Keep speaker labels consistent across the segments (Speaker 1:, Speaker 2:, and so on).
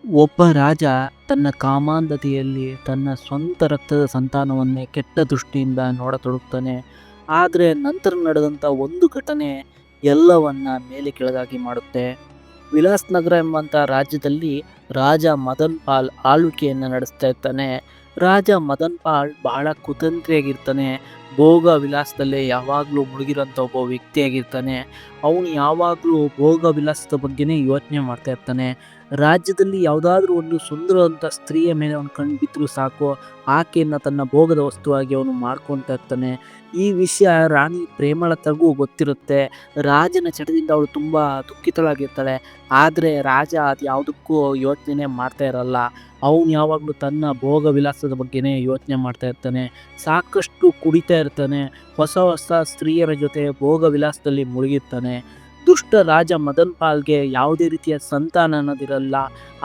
Speaker 1: ಒಬ್ಬ ರಾಜ ತನ್ನ ಕಾಮಾಂಧತೆಯಲ್ಲಿ ತನ್ನ ಸ್ವಂತ ರಕ್ತದ ಸಂತಾನವನ್ನೇ ಕೆಟ್ಟ ದೃಷ್ಟಿಯಿಂದ ನೋಡತೊಡಗ್ತಾನೆ. ಆದರೆ ನಂತರ ನಡೆದಂಥ ಒಂದು ಘಟನೆ ಎಲ್ಲವನ್ನ ಮೇಲೆ ಕೆಳಗಾಗಿ ಮಾಡುತ್ತೆ. ವಿಲಾಸ್ ನಗರ ಎಂಬಂಥ ರಾಜ್ಯದಲ್ಲಿ ರಾಜ ಮದನ್ ಪಾಲ್ ಆಳ್ವಿಕೆಯನ್ನು ನಡೆಸ್ತಾ ಇರ್ತಾನೆ. ರಾಜ ಮದನ್ ಪಾಲ್ ಬಹಳ ಕುತಂತ್ರಿಯಾಗಿರ್ತಾನೆ. ಭೋಗ ವಿಲಾಸದಲ್ಲೇ ಯಾವಾಗಲೂ ಮುಳುಗಿರೋಂಥ ಒಬ್ಬ ವ್ಯಕ್ತಿಯಾಗಿರ್ತಾನೆ. ಅವನು ಯಾವಾಗಲೂ ಭೋಗ ವಿಲಾಸದ ಬಗ್ಗೆನೇ ಯೋಚನೆ ಮಾಡ್ತಾ ಇರ್ತಾನೆ. ರಾಜ್ಯದಲ್ಲಿ ಯಾವುದಾದ್ರೂ ಒಂದು ಸುಂದರವಂತ ಸ್ತ್ರೀಯ ಮೇಲೆ ಅವನು ಕಣ್ಣು ಬಿದ್ದರೂ ಸಾಕು, ಆಕೆಯನ್ನು ತನ್ನ ಭೋಗದ ವಸ್ತುವಾಗಿ ಅವನು ಮಾಡ್ಕೊತಾ ಇರ್ತಾನೆ. ಈ ವಿಷಯ ರಾಣಿ ಪ್ರೇಮಳತೆಗೂ ಗೊತ್ತಿರುತ್ತೆ. ರಾಜನ ಚಟದಿಂದ ಅವಳು ತುಂಬ ದುಃಖಿತಳಾಗಿರ್ತಾಳೆ. ಆದರೆ ರಾಜ ಅದು ಯಾವುದಕ್ಕೂ ಯೋಚನೆ ಮಾಡ್ತಾ ಇರಲ್ಲ. ಅವನು ಯಾವಾಗಲೂ ತನ್ನ ಭೋಗ ವಿಲಾಸದ ಬಗ್ಗೆನೇ ಯೋಚನೆ ಮಾಡ್ತಾ ಇರ್ತಾನೆ. ಸಾಕಷ್ಟು ಕುಡಿತಾ ಇರ್ತಾನೆ. ಹೊಸ ಹೊಸ ಸ್ತ್ರೀಯರ ಜೊತೆ ಭೋಗ ವಿಲಾಸದಲ್ಲಿ ಮುಳುಗಿರ್ತಾನೆ. ದುಷ್ಟ ರಾಜ ಮದನ್ ಪಾಲ್ಗೆ ಯಾವುದೇ ರೀತಿಯ ಸಂತಾನ ಅನ್ನೋದಿರಲ್ಲ.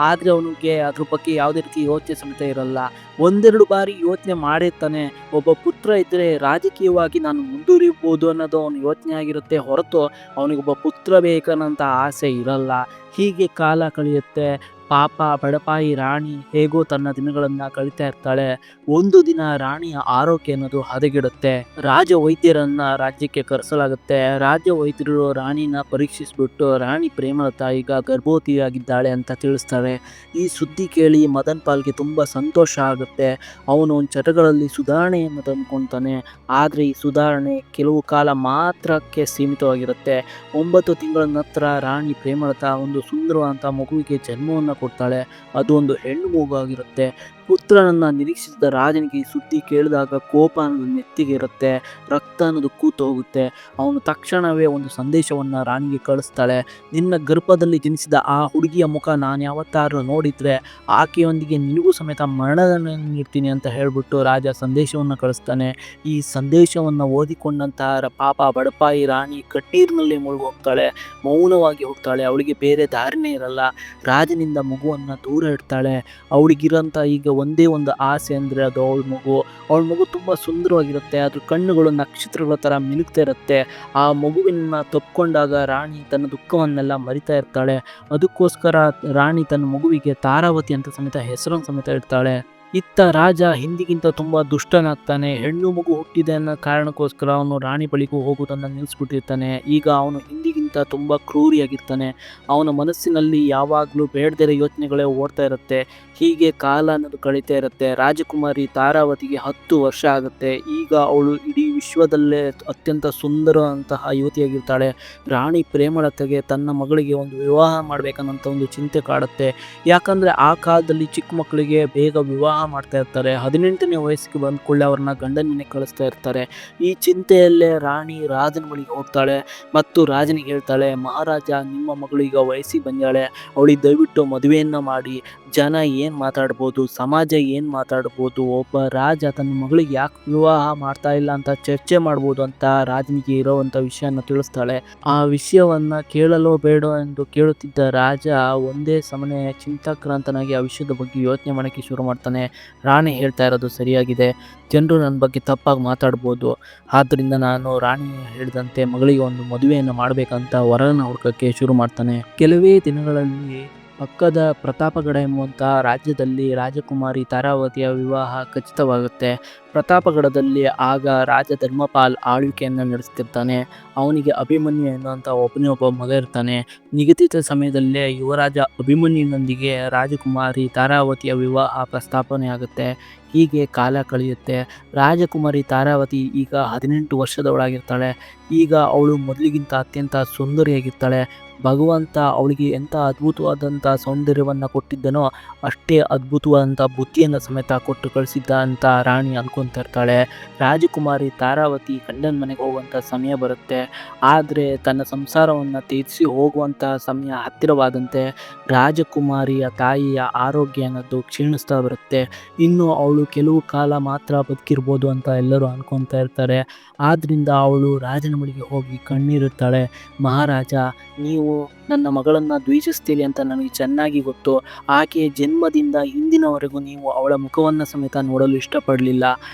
Speaker 1: ಆದರೆ ಅವನಿಗೆ ಅದ್ರ ಬಗ್ಗೆ ಯಾವುದೇ ರೀತಿ ಯೋಚನೆ ಸಮೇತ ಇರಲ್ಲ. ಒಂದೆರಡು ಬಾರಿ ಯೋಚನೆ ಮಾಡಿರ್ತಾನೆ. ಒಬ್ಬ ಪುತ್ರ ಇದ್ದರೆ ರಾಜಕೀಯವಾಗಿ ನಾನು ಮುಂದುವರಿಬೋದು ಅನ್ನೋದು ಅವನ ಯೋಚನೆ ಆಗಿರುತ್ತೆ ಹೊರತು ಅವನಿಗೊಬ್ಬ ಪುತ್ರ ಬೇಕನ್ನೋಂಥ ಆಸೆ ಇರಲ್ಲ. ಹೀಗೆ ಕಾಲ ಕಳೆಯುತ್ತೆ. ಪಾಪ ಬಡಪಾಯಿ ರಾಣಿ ಹೇಗೋ ತನ್ನ ದಿನಗಳನ್ನು ಕಳೀತಾ ಇರ್ತಾಳೆ. ಒಂದು ದಿನ ರಾಣಿಯ ಆರೋಗ್ಯ ಅನ್ನೋದು ಹದಗೆಡುತ್ತೆ. ರಾಜ ವೈದ್ಯರನ್ನ ರಾಜ್ಯಕ್ಕೆ ಕರೆಸಲಾಗುತ್ತೆ. ರಾಜ ವೈದ್ಯರು ರಾಣಿನ ಪರೀಕ್ಷಿಸಿಬಿಟ್ಟು ರಾಣಿ ಪ್ರೇಮಲತಾ ಈಗ ಗರ್ಭವತಿಯಾಗಿದ್ದಾಳೆ ಅಂತ ತಿಳಿಸ್ತಾರೆ. ಈ ಸುದ್ದಿ ಕೇಳಿ ಮದನ್ ಪಾಲ್ಗೆ ತುಂಬ ಸಂತೋಷ ಆಗುತ್ತೆ. ಅವನು ಒಂದು ಚಟಗಳಲ್ಲಿ ಸುಧಾರಣೆಯನ್ನು ತಂದ್ಕೊತಾನೆ. ಆದರೆ ಈ ಸುಧಾರಣೆ ಕೆಲವು ಕಾಲ ಮಾತ್ರಕ್ಕೆ ಸೀಮಿತವಾಗಿರುತ್ತೆ. 9 ತಿಂಗಳ ನಂತರ ರಾಣಿ ಪ್ರೇಮಲತಾ ಒಂದು ಸುಂದರವಾದಂಥ ಮಗುವಿಗೆ ಜನ್ಮವನ್ನು ಕೊಡ್ತಾಳೆ. ಅದು ಒಂದು ಹೆಣ್ಣು ಮಗು ಆಗಿರುತ್ತೆ. ಪುತ್ರನನ್ನ ನಿರೀಕ್ಷಿಸಿದ ರಾಜನಿಗೆ ಈ ಸುದ್ದಿ ಕೇಳಿದಾಗ ಕೋಪ ಅನ್ನೋದು ನೆತ್ತಿಗೆ ಇರುತ್ತೆ. ರಕ್ತ ಅನ್ನೋದು ಕೂತು ಹೋಗುತ್ತೆ. ಅವನು ತಕ್ಷಣವೇ ಒಂದು ಸಂದೇಶವನ್ನು ರಾಣಿಗೆ ಕಳಿಸ್ತಾಳೆ. ನಿನ್ನ ಗರ್ಭದಲ್ಲಿ ಜನಿಸಿದ ಆ ಹುಡುಗಿಯ ಮುಖ ನಾನು ಯಾವತ್ತಾರು ನೋಡಿದರೆ ಆಕೆಯೊಂದಿಗೆ ನಿನಗೂ ಸಮೇತ ಮರಣದಂಡನೆ ನೀಡ್ತೀನಿ ಅಂತ ಹೇಳಿಬಿಟ್ಟು ರಾಜ ಸಂದೇಶವನ್ನು ಕಳಿಸ್ತಾನೆ. ಈ ಸಂದೇಶವನ್ನು ಓದಿಕೊಂಡಂತಹ ಪಾಪ ಬಡಪಾಯಿ ರಾಣಿ ಕಣ್ಣೀರಿನಲ್ಲಿ ಮುಳುಗಿ ಹೋಗ್ತಾಳೆ. ಮೌನವಾಗಿ ಹೋಗ್ತಾಳೆ. ಅವಳಿಗೆ ಬೇರೆ ದಾರಿನೇ ಇರಲ್ಲ. ರಾಜನಿಂದ ಮಗುವನ್ನು ದೂರ ಇಡ್ತಾಳೆ. ಅವಳಿಗಿರೋಂಥ ಈಗ ಒಂದೇ ಒಂದು ಆಸೆ ಅಂದರೆ ಅದು ಅವಳ ಮಗು ತುಂಬ ಸುಂದರವಾಗಿರುತ್ತೆ. ಅದ್ರ ಕಣ್ಣುಗಳು ನಕ್ಷತ್ರಗಳ ಥರ ಮಿನುಗ್ತಾ ಇರುತ್ತೆ. ಆ ಮಗುವಿನ ತಪ್ಪಿಕೊಂಡಾಗ ರಾಣಿ ತನ್ನ ದುಃಖವನ್ನೆಲ್ಲ ಮರಿತಾ ಇರ್ತಾಳೆ. ಅದಕ್ಕೋಸ್ಕರ ರಾಣಿ ತನ್ನ ಮಗುವಿಗೆ ತಾರಾವತಿ ಅಂತ ಸಮೇತ ಹೆಸರನ್ನು ಸಮೇತ ಇಡ್ತಾಳೆ. ಇತ್ತ ರಾಜ ಹಿಂದಿಗಿಂತ ತುಂಬ ದುಷ್ಟನಾಗ್ತಾನೆ. ಹೆಣ್ಣು ಮಗು ಹುಟ್ಟಿದೆ ಅನ್ನೋ ಕಾರಣಕ್ಕೋಸ್ಕರ ಅವನು ರಾಣಿ ಬಳಿಗೂ ಹೋಗುವುದನ್ನು ನಿಲ್ಲಿಸ್ಬಿಟ್ಟಿರ್ತಾನೆ. ಈಗ ಅವನು ಹಿಂದಿಗಿಂತ ತುಂಬ ಕ್ರೂರಿಯಾಗಿರ್ತಾನೆ. ಅವನ ಮನಸ್ಸಿನಲ್ಲಿ ಯಾವಾಗಲೂ ಬೇಡದಿರೋ ಯೋಚನೆಗಳೇ ಓಡ್ತಾ ಇರುತ್ತೆ. ಹೀಗೆ ಕಾಲ ಅನ್ನೋದು ಕಳೀತಾ ಇರುತ್ತೆ. ರಾಜಕುಮಾರಿ ತಾರಾವತಿಗೆ 10 ವರ್ಷ ಆಗುತ್ತೆ. ಈಗ ಅವಳು ಇಡೀ ವಿಶ್ವದಲ್ಲೇ ಅತ್ಯಂತ ಸುಂದರವಂತಹ ಯುವತಿಯಾಗಿರ್ತಾಳೆ. ರಾಣಿ ಪ್ರೇಮಳತೆಗೆ ತನ್ನ ಮಗಳಿಗೆ ಒಂದು ವಿವಾಹ ಮಾಡಬೇಕನ್ನೋಂಥ ಒಂದು ಚಿಂತೆ ಕಾಡುತ್ತೆ. ಯಾಕಂದರೆ ಆ ಕಾಲದಲ್ಲಿ ಚಿಕ್ಕ ಮಕ್ಕಳಿಗೆ ಬೇಗ ವಿವಾಹ ಮಾಡ್ತಾ ಇರ್ತಾರೆ. 18ನೇ ವಯಸ್ಸಿಗೆ ಬಂದ ಕೂಡಲೇ ಅವ್ರನ್ನ ಗಂಡನ ಮನೆಗೆ ಕಳಿಸ್ತಾ ಇರ್ತಾರೆ. ಈ ಚಿಂತೆಯಲ್ಲೇ ರಾಣಿ ರಾಜನ ಬಳಿಗೆ ಹೋಗ್ತಾಳೆ ಮತ್ತು ರಾಜನಿಗೆ ಹೇಳ್ತಾಳೆ, ಮಹಾರಾಜ ನಿಮ್ಮ ಮಗಳು ಈಗ ವಯಸ್ಸಿಗೆ ಬಂದಾಳೆ. ಅವಳಿಗೆ ದಯವಿಟ್ಟು ಮದುವೆಯನ್ನು ಮಾಡಿ. ಜನ ಏನು ಮಾತಾಡ್ಬೋದು, ಸಮಾಜ ಏನು ಮಾತಾಡ್ಬೋದು, ಒಬ್ಬ ರಾಜ ತನ್ನ ಮಗಳಿಗೆ ಯಾಕೆ ವಿವಾಹ ಮಾಡ್ತಾ ಇಲ್ಲ ಅಂತ ಚರ್ಚೆ ಮಾಡ್ಬೋದು ಅಂತ ರಾಜನಿಗೆ ಇರೋವಂಥ ವಿಷಯನ ತಿಳಿಸ್ತಾಳೆ. ಆ ವಿಷಯವನ್ನ ಕೇಳಲೋ ಬೇಡೋ ಎಂದು ಕೇಳುತ್ತಿದ್ದ ರಾಜ ಒಂದೇ ಸಮನೆ ಚಿಂತಾಕ್ರಾಂತನಾಗಿ ಆ ವಿಷಯದ ಬಗ್ಗೆ ಯೋಚನೆ ಮಾಡೋಕ್ಕೆ ಶುರು ಮಾಡ್ತಾನೆ. ರಾಣಿ ಹೇಳ್ತಾ ಇರೋದು ಸರಿಯಾಗಿದೆ. ಜನರು ನನ್ನ ಬಗ್ಗೆ ತಪ್ಪಾಗಿ ಮಾತಾಡ್ಬೋದು. ಆದ್ದರಿಂದ ನಾನು ರಾಣಿ ಹೇಳಿದಂತೆ ಮಗಳಿಗೆ ಒಂದು ಮದುವೆಯನ್ನು ಮಾಡಬೇಕಂತ ವರನ ಹುಡುಕಕ್ಕೆ ಶುರು ಮಾಡ್ತಾನೆ. ಕೆಲವೇ ದಿನಗಳಲ್ಲಿ ಪಕ್ಕದ ಪ್ರತಾಪಗಡ ಎಂಬುವಂಥ ರಾಜ್ಯದಲ್ಲಿ ರಾಜಕುಮಾರಿ ತಾರಾವತಿಯ ವಿವಾಹ ಖಚಿತವಾಗುತ್ತೆ. ಪ್ರತಾಪಗಡದಲ್ಲಿ ಆಗ ರಾಜ ಧರ್ಮಪಾಲ್ ಆಳ್ವಿಕೆಯನ್ನು ನಡೆಸ್ತಿರ್ತಾನೆ. ಅವನಿಗೆ ಅಭಿಮನ್ಯು ಎನ್ನುವಂಥ ಒಬ್ಬನೇ ಒಬ್ಬ ಮಗ ಇರ್ತಾನೆ. ನಿಗದಿತ ಸಮಯದಲ್ಲೇ ಯುವರಾಜ ಅಭಿಮನ್ಯುನೊಂದಿಗೆ ರಾಜಕುಮಾರಿ ತಾರಾವತಿಯ ವಿವಾಹ ಪ್ರಸ್ತಾಪನೆ ಆಗುತ್ತೆ. ಹೀಗೆ ಕಾಲ ಕಳೆಯುತ್ತೆ. ರಾಜಕುಮಾರಿ ತಾರಾವತಿ ಈಗ 18 ವರ್ಷದವಳಾಗಿರ್ತಾಳೆ. ಈಗ ಅವಳು ಮೊದಲಿಗಿಂತ ಅತ್ಯಂತ ಸುಂದರಿಯಾಗಿರ್ತಾಳೆ. ಭಗವಂತ ಅವಳಿಗೆ ಎಂಥ ಅದ್ಭುತವಾದಂಥ ಸೌಂದರ್ಯವನ್ನು ಕೊಟ್ಟಿದ್ದನೋ ಅಷ್ಟೇ ಅದ್ಭುತವಾದಂಥ ಬುದ್ಧಿಯನ್ನು ಸಮೇತ ಕೊಟ್ಟು ಕಳಿಸಿದ್ದ ಅಂತ ರಾಣಿ ಅಂದ್ಕೊತಾ ಇರ್ತಾಳೆ. ರಾಜಕುಮಾರಿ ತಾರಾವತಿ ಗಂಡನ ಮನೆಗೆ ಹೋಗುವಂಥ ಸಮಯ ಬರುತ್ತೆ. ಆದರೆ ತನ್ನ ಸಂಸಾರವನ್ನು ತ್ಯಜಿಸಿ ಹೋಗುವಂಥ ಸಮಯ ಹತ್ತಿರವಾದಂತೆ ರಾಜಕುಮಾರಿಯ ತಾಯಿಯ ಆರೋಗ್ಯ ಅನ್ನೋದು ಕ್ಷೀಣಿಸ್ತಾ ಬರುತ್ತೆ. ಇನ್ನು ಅವಳು ಕೆಲವು ಕಾಲ ಮಾತ್ರ ಬದುಕಿರ್ಬೋದು ಅಂತ ಎಲ್ಲರೂ ಅನ್ಕೊತಾ ಇರ್ತಾರೆ. ಆದ್ದರಿಂದ ಅವಳು ರಾಜನ ಬಳಿಗೆ ಹೋಗಿ ಕಣ್ಣೀರಿಡ್ತಾಳೆ. ಮಹಾರಾಜ, ನೀವು ನೀವು ನನ್ನ ಮಗಳನ್ನ ದ್ವೇಷಿಸ್ತೀರಿ ಅಂತ ನನಗೆ ಚೆನ್ನಾಗಿ ಗೊತ್ತು. ಆಕೆಯ ಜನ್ಮದಿಂದ ಇಂದಿನವರೆಗೂ ನೀವು ಅವಳ ಮುಖವನ್ನು ಸಮೇತ ನೋಡಲು ಇಷ್ಟಪಡಲಿಲ್ಲ.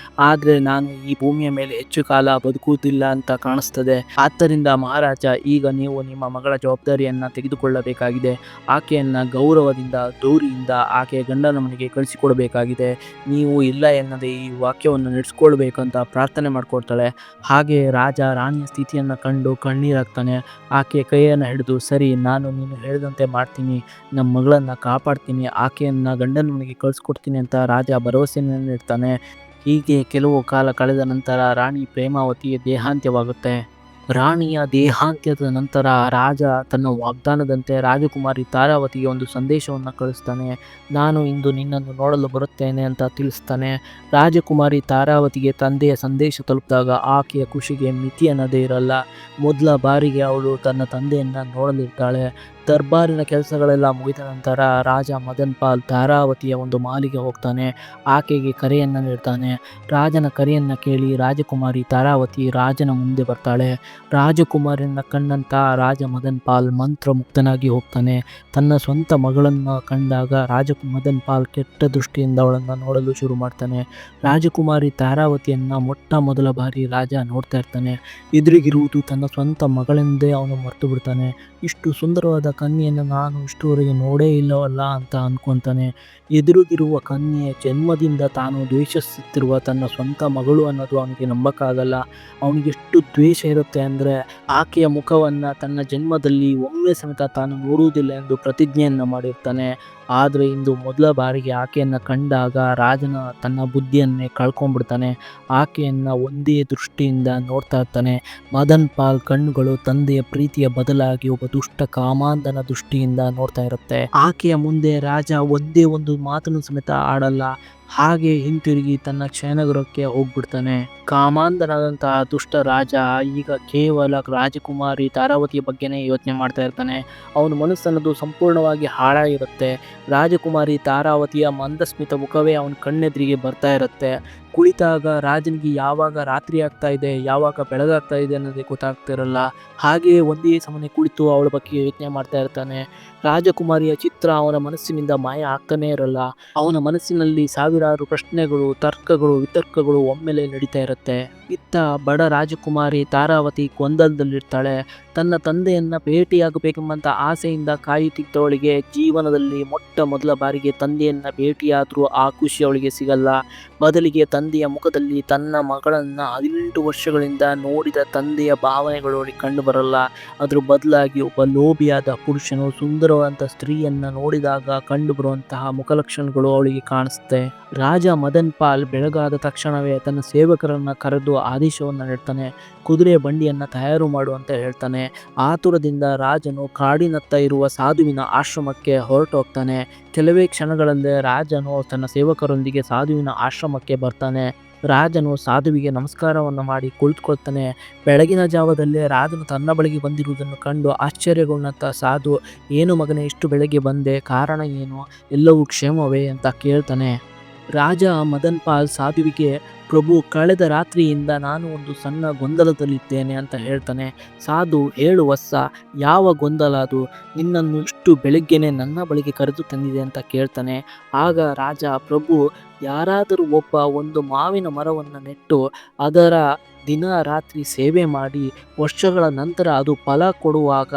Speaker 1: ಆದರೆ ನಾನು ಈ ಭೂಮಿಯ ಮೇಲೆ ಹೆಚ್ಚು ಕಾಲ ಬದುಕುವುದಿಲ್ಲ ಅಂತ ಕಾಣಿಸ್ತದೆ. ಆದ್ದರಿಂದ ಮಹಾರಾಜ, ಈಗ ನೀವು ನಿಮ್ಮ ಮಗಳ ಜವಾಬ್ದಾರಿಯನ್ನ ತೆಗೆದುಕೊಳ್ಳಬೇಕಾಗಿದೆ. ಆಕೆಯನ್ನ ಗೌರವದಿಂದ, ಗೌರಿಯಿಂದ ಆಕೆಯ ಗಂಡನ ಮನೆಗೆ ಕಳಿಸಿಕೊಡಬೇಕಾಗಿದೆ. ನೀವು ಇಲ್ಲ ಎನ್ನದೆ ಈ ವಾಕ್ಯವನ್ನು ನಡೆಸ್ಕೊಳ್ಬೇಕಂತ ಪ್ರಾರ್ಥನೆ ಮಾಡ್ಕೊಳ್ತಾಳೆ. ಹಾಗೆ ರಾಜ ರಾಣಿಯ ಸ್ಥಿತಿಯನ್ನು ಕಂಡು ಕಣ್ಣೀರಾಗ್ತಾನೆ. ಆಕೆ ಕೈಯನ್ನು ಹಿಡಿದು, ಸರಿ, ನಾನು ನೀನು ಹೇಳಿದಂತೆ ಮಾಡ್ತೀನಿ, ನಮ್ಮ ಮಗಳನ್ನು ಕಾಪಾಡ್ತೀನಿ, ಆಕೆಯನ್ನು ಗಂಡನ ಮನೆಗೆ ಕಳಿಸ್ಕೊಡ್ತೀನಿ ಅಂತ ರಾಜ ಭರವಸೆಯನ್ನು ನೀಡ್ತಾನೆ. ಹೀಗೆ ಕೆಲವು ಕಾಲ ಕಳೆದ ನಂತರ ರಾಣಿ ಪ್ರೇಮಾವತಿಯ ದೇಹಾಂತ್ಯವಾಗುತ್ತೆ. ರಾಣಿಯ ದೇಹಾಂತ್ಯದ ನಂತರ ರಾಜ ತನ್ನ ವಾಗ್ದಾನದಂತೆ ರಾಜಕುಮಾರಿ ತಾರಾವತಿಗೆ ಒಂದು ಸಂದೇಶವನ್ನು ಕಳಿಸ್ತಾನೆ. ನಾನು ಇಂದು ನಿನ್ನನ್ನು ನೋಡಲು ಬರುತ್ತೇನೆ ಅಂತ ತಿಳಿಸ್ತಾನೆ. ರಾಜಕುಮಾರಿ ತಾರಾವತಿಗೆ ತಂದೆಯ ಸಂದೇಶ ತಲುಪಿದಾಗ ಆಕೆಯ ಖುಷಿಗೆ ಮಿತಿ ಅನ್ನೋದೇ ಇರಲ್ಲ. ಮೊದಲ ಬಾರಿಗೆ ಅವಳು ತನ್ನ ತಂದೆಯನ್ನು ನೋಡಲಿರ್ತಾಳೆ. ದರ್ಬಾರಿನ ಕೆಲಸಗಳೆಲ್ಲ ಮುಗಿದ ನಂತರ ರಾಜ ಮದನ್ ಪಾಲ್ ತಾರಾವತಿಯ ಒಂದು ಮಾಲಿಗೆ ಹೋಗ್ತಾನೆ. ಆಕೆಗೆ ಕರೆಯನ್ನು ನೀಡ್ತಾನೆ. ರಾಜನ ಕರೆಯನ್ನು ಕೇಳಿ ರಾಜಕುಮಾರಿ ತಾರಾವತಿ ರಾಜನ ಮುಂದೆ ಬರ್ತಾಳೆ. ರಾಜಕುಮಾರಿಯನ್ನ ಕಂಡಂತ ರಾಜ ಮದನ್ ಪಾಲ್ ಮಂತ್ರಮುಗ್ಧನಾಗಿ ಹೋಗ್ತಾನೆ. ತನ್ನ ಸ್ವಂತ ಮಗಳನ್ನು ಕಂಡಾಗ ಮದನ್ ಪಾಲ್ ಕೆಟ್ಟ ದೃಷ್ಟಿಯಿಂದ ಅವಳನ್ನು ನೋಡಲು ಶುರು ಮಾಡ್ತಾನೆ. ರಾಜಕುಮಾರಿ ತಾರಾವತಿಯನ್ನ ಮೊಟ್ಟ ಮೊದಲ ಬಾರಿ ರಾಜ ನೋಡ್ತಾ ಇರ್ತಾನೆ. ಎದುರಿಗಿರುವುದು ತನ್ನ ಸ್ವಂತ ಮಗಳೆಂದೇ ಅವನು ಮರೆತು ಬಿಡ್ತಾನೆ. ಇಷ್ಟು ಸುಂದರವಾದ ಕನ್ಯೆಯನ್ನು ನಾನು ಇಷ್ಟುವರೆಗೆ ನೋಡೇ ಇಲ್ಲವಲ್ಲ ಅಂತ ಅನ್ಕೊಂತಾನೆ. ಎದುರಿಗಿರುವ ಕನ್ಯೆ ಜನ್ಮದಿಂದ ತಾನು ದ್ವೇಷಿಸುತ್ತಿರುವ ತನ್ನ ಸ್ವಂತ ಮಗಳು ಅನ್ನೋದು ಅವನಿಗೆ ನಂಬಕ್ಕಾಗಲ್ಲ. ಅವನಿಗೆಷ್ಟು ದ್ವೇಷ ಇರುತ್ತೆ ಅಂದರೆ ಆಕೆಯ ಮುಖವನ್ನು ತನ್ನ ಜನ್ಮದಲ್ಲಿ ಒಮ್ಮೆ ಸಮೇತ ತಾನು ನೋಡುವುದಿಲ್ಲ ಎಂದು ಪ್ರತಿಜ್ಞೆಯನ್ನು ಮಾಡಿರ್ತಾನೆ. ಆದರೆ ಇಂದು ಮೊದಲ ಬಾರಿಗೆ ಆಕೆಯನ್ನು ಕಂಡಾಗ ರಾಜನ ತನ್ನ ಬುದ್ಧಿಯನ್ನೇ ಕಳ್ಕೊಂಡ್ಬಿಡ್ತಾನೆ. ಆಕೆಯನ್ನು ಒಂದೇ ದೃಷ್ಟಿಯಿಂದ ನೋಡ್ತಾ ಇರ್ತಾನೆ. ಮದನ್ ಪಾಲ್ ಕಣ್ಣುಗಳು ತಂದೆಯ ಪ್ರೀತಿಯ ಬದಲಾಗಿ ಒಬ್ಬ ದುಷ್ಟ ಕಾಮಾಂಧನ ದೃಷ್ಟಿಯಿಂದ ನೋಡ್ತಾ ಇರುತ್ತೆ. ಆಕೆಯ ಮುಂದೆ ರಾಜ ಒಂದೇ ಒಂದು ಮಾತನ್ನು ಸಮೇತ ಆಡಲ್ಲ. ಹಾಗೆ ಹಿಂತಿರುಗಿ ತನ್ನ ಶಯನಗೃಹಕ್ಕೆ ಹೋಗ್ಬಿಡ್ತಾನೆ. ಕಾಮಾಂಧನಾದಂತಹ ದುಷ್ಟ ರಾಜ ಈಗ ಕೇವಲ ರಾಜಕುಮಾರಿ ತಾರಾವತಿಯ ಬಗ್ಗೆನೇ ಯೋಚನೆ ಮಾಡ್ತಾ ಇರ್ತಾನೆ. ಅವನ ಮನಸ್ಸನ್ನೋದು ಸಂಪೂರ್ಣವಾಗಿ ಹಾಳಾಗಿರುತ್ತೆ. ರಾಜಕುಮಾರಿ ತಾರಾವತಿಯ ಮಂದಸ್ಮಿತ ಮುಖವೇ ಅವನ ಕಣ್ಣೆದುರಿಗೆ ಬರ್ತಾ ಇರುತ್ತೆ. ಕುಳಿತಾಗ ರಾಜನಿಗೆ ಯಾವಾಗ ರಾತ್ರಿ ಆಗ್ತಾ ಇದೆ, ಯಾವಾಗ ಬೆಳಗಾಗ್ತಾ ಇದೆ ಅನ್ನೋದೇ ಗೊತ್ತಾಗ್ತಿರಲ್ಲ. ಹಾಗೆಯೇ ಒಂದೇ ಸಮನೆ ಕುಳಿತು ಅವಳ ಬಗ್ಗೆ ಯೋಚನೆ ಮಾಡ್ತಾ ಇರ್ತಾನೆ. ರಾಜಕುಮಾರಿಯ ಚಿತ್ರ ಅವನ ಮನಸ್ಸಿನಿಂದ ಮಾಯ ಆಗ್ತಾನೇ ಇರಲ್ಲ. ಅವನ ಮನಸ್ಸಿನಲ್ಲಿ ಸಾವಿರಾರು ಪ್ರಶ್ನೆಗಳು, ತರ್ಕಗಳು, ವಿತರ್ಕಗಳು ಒಮ್ಮೆಲೆ ನಡೀತಾ ಇರುತ್ತೆ. ಇತ್ತ ಬಡ ರಾಜಕುಮಾರಿ ತಾರಾವತಿ ಗೊಂದಲದಲ್ಲಿರ್ತಾಳೆ. ತನ್ನ ತಂದೆಯನ್ನ ಭೇಟಿಯಾಗಬೇಕೆಂಬಂತ ಆಸೆಯಿಂದ ಕಾಯುತ್ತಿದ್ದವಳಿಗೆ ಜೀವನದಲ್ಲಿ ಮೊಟ್ಟ ಮೊದಲ ಬಾರಿಗೆ ತಂದೆಯನ್ನ ಭೇಟಿಯಾದರೂ ಆ ಖುಷಿ ಅವಳಿಗೆ ಸಿಗಲ್ಲ. ಬದಲಿಗೆ ತಂದೆಯ ಮುಖದಲ್ಲಿ ತನ್ನ ಮಗಳನ್ನ 18 ವರ್ಷಗಳಿಂದ ನೋಡಿದ ತಂದೆಯ ಭಾವನೆಗಳು ಅವಳಿಗೆ ಕಂಡು ಬರಲ್ಲ. ಅದ್ರ ಬದಲಾಗಿ ಒಬ್ಬ ಲೋಭಿಯಾದ ಪುರುಷನು ಸುಂದರವಾದ ಸ್ತ್ರೀಯನ್ನ ನೋಡಿದಾಗ ಕಂಡು ಬರುವಂತಹ ಮುಖಲಕ್ಷಣಗಳು ಅವಳಿಗೆ ಕಾಣಿಸುತ್ತೆ. ರಾಜ ಮದನ್ ಪಾಲ್ ಬೆಳಗಾದ ತಕ್ಷಣವೇ ತನ್ನ ಸೇವಕರನ್ನ ಕರೆದು ಆದೇಶವನ್ನು ನೀಡ್ತಾನೆ. ಕುದುರೆ ಬಂಡಿಯನ್ನ ತಯಾರು ಮಾಡು ಅಂತ ಹೇಳ್ತಾನೆ. ಆತುರದಿಂದ ರಾಜನು ಕಾಡಿನತ್ತ ಇರುವ ಸಾಧುವಿನ ಆಶ್ರಮಕ್ಕೆ ಹೊರಟು ಹೋಗ್ತಾನೆ. ಕೆಲವೇ ಕ್ಷಣಗಳಲ್ಲೇ ರಾಜನು ತನ್ನ ಸೇವಕರೊಂದಿಗೆ ಸಾಧುವಿನ ಆಶ್ರಮಕ್ಕೆ ಬರ್ತಾನೆ. ರಾಜನು ಸಾಧುವಿಗೆ ನಮಸ್ಕಾರವನ್ನು ಮಾಡಿ ಕುಳಿತುಕೊಳ್ತಾನೆ. ಬೆಳಗಿನ ಜಾವದಲ್ಲೇ ರಾಜನು ತನ್ನ ಬಳಿಗೆ ಬಂದಿರುವುದನ್ನು ಕಂಡು ಆಶ್ಚರ್ಯಗೊಂಡಂಥ ಸಾಧು, ಏನು ಮಗನೇ, ಇಷ್ಟು ಬೆಳಗ್ಗೆ ಬಂದೆ, ಕಾರಣ ಏನು, ಎಲ್ಲವೂ ಕ್ಷೇಮವೇ ಅಂತ ಕೇಳ್ತಾನೆ. ರಾಜ ಮದನ್ ಪಾಲ್ ಸಾಧುವಿಗೆ, ಪ್ರಭು, ಕಳೆದ ರಾತ್ರಿಯಿಂದ ನಾನು ಒಂದು ಸಣ್ಣ ಗೊಂದಲದಲ್ಲಿದ್ದೇನೆ ಅಂತ ಹೇಳ್ತಾನೆ. ಸಾಧು, ಹೇಳು ವತ್ಸ, ಯಾವ ಗೊಂದಲ ಅದು? ನಿನ್ನನ್ನು ಇಷ್ಟು ಬೆಳಗ್ಗೆನೆ ನನ್ನ ಬಳಿಗೆ ಕರೆದು ತಂದಿದೆ ಅಂತ ಕೇಳ್ತಾನೆ. ಆಗ ರಾಜ, ಪ್ರಭು, ಯಾರಾದರೂ ಒಬ್ಬ ಒಂದು ಮಾವಿನ ಮರವನ್ನು ನೆಟ್ಟು ಅದರ ದಿನ ರಾತ್ರಿ ಸೇವೆ ಮಾಡಿ ವರ್ಷಗಳ ನಂತರ ಅದು ಫಲ ಕೊಡುವಾಗ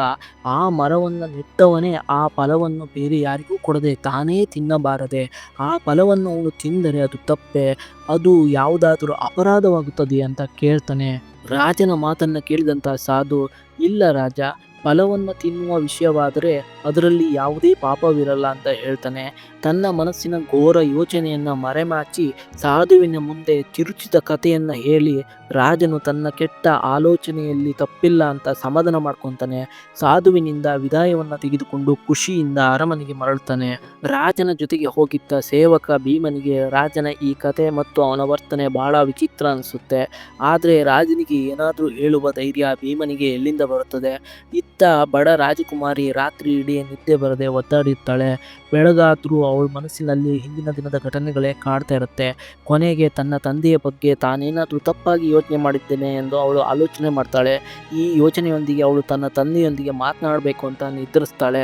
Speaker 1: ಆ ಮರವನ್ನು ನೆಟ್ಟವನೇ ಆ ಫಲವನ್ನು ಬೇರೆ ಯಾರಿಗೂ ಕೊಡದೆ ತಾನೇ ತಿನ್ನಬಾರದೆ? ಆ ಫಲವನ್ನು ಅವನು ತಿಂದರೆ ಅದು ತಪ್ಪೆ? ಅದು ಯಾವುದಾದರೂ ಅಪರಾಧವಾಗುತ್ತದೆ ಅಂತ ಕೇಳ್ತಾನೆ. ರಾಜನ ಮಾತನ್ನು ಕೇಳಿದಂಥ ಸಾಧು, ಇಲ್ಲ ರಾಜ, ಫಲವನ್ನು ತಿನ್ನುವ ವಿಷಯವಾದರೆ ಅದರಲ್ಲಿ ಯಾವುದೇ ಪಾಪವಿರಲ್ಲ ಅಂತ ಹೇಳ್ತಾನೆ. ತನ್ನ ಮನಸ್ಸಿನ ಘೋರ ಯೋಚನೆಯನ್ನು ಮರೆಮಾಚಿ ಸಾಧುವಿನ ಮುಂದೆ ತಿರುಚಿದ ಕಥೆಯನ್ನು ಹೇಳಿ ರಾಜನು ತನ್ನ ಕೆಟ್ಟ ಆಲೋಚನೆಯಲ್ಲಿ ತಪ್ಪಿಲ್ಲ ಅಂತ ಸಮಾಧಾನ ಮಾಡ್ಕೊತಾನೆ. ಸಾಧುವಿನಿಂದ ವಿದಾಯವನ್ನು ತೆಗೆದುಕೊಂಡು ಖುಷಿಯಿಂದ ಅರಮನೆಗೆ ಮರಳುತ್ತಾನೆ. ರಾಜನ ಜೊತೆಗೆ ಹೋಗಿದ್ದ ಸೇವಕ ಭೀಮನಿಗೆ ರಾಜನ ಈ ಕಥೆ ಮತ್ತು ಅವನ ವರ್ತನೆ ಬಹಳ ವಿಚಿತ್ರ ಅನಿಸುತ್ತೆ. ಆದರೆ ರಾಜನಿಗೆ ಏನಾದರೂ ಹೇಳುವ ಧೈರ್ಯ ಭೀಮನಿಗೆ ಎಲ್ಲಿಂದ ಬರುತ್ತದೆ? ಇತ್ತ ಬಡ ರಾಜಕುಮಾರಿ ರಾತ್ರಿ ಇಡೀ ನಿದ್ದೆ ಬರದೆ ಒದ್ದಾಡಿರ್ತಾಳೆ. ಬೆಳಗಾದ್ರೂ ಅವಳ ಮನಸ್ಸಿನಲ್ಲಿ ಹಿಂದಿನ ದಿನದ ಘಟನೆಗಳೇ ಕಾಡ್ತಾ ಇರುತ್ತೆ. ಕೊನೆಗೆ ತನ್ನ ತಂದೆಯ ಬಗ್ಗೆ ತಾನೇನಾದರೂ ತಪ್ಪಾಗಿ ಯೋಚನೆ ಮಾಡಿದ್ದೇನೆ ಎಂದು ಅವಳು ಆಲೋಚನೆ ಮಾಡ್ತಾಳೆ. ಈ ಯೋಚನೆಯೊಂದಿಗೆ ಅವಳು ತನ್ನ ತಂದೆಯೊಂದಿಗೆ ಮಾತನಾಡಬೇಕು ಅಂತ ನಿರ್ಧರಿಸ್ತಾಳೆ.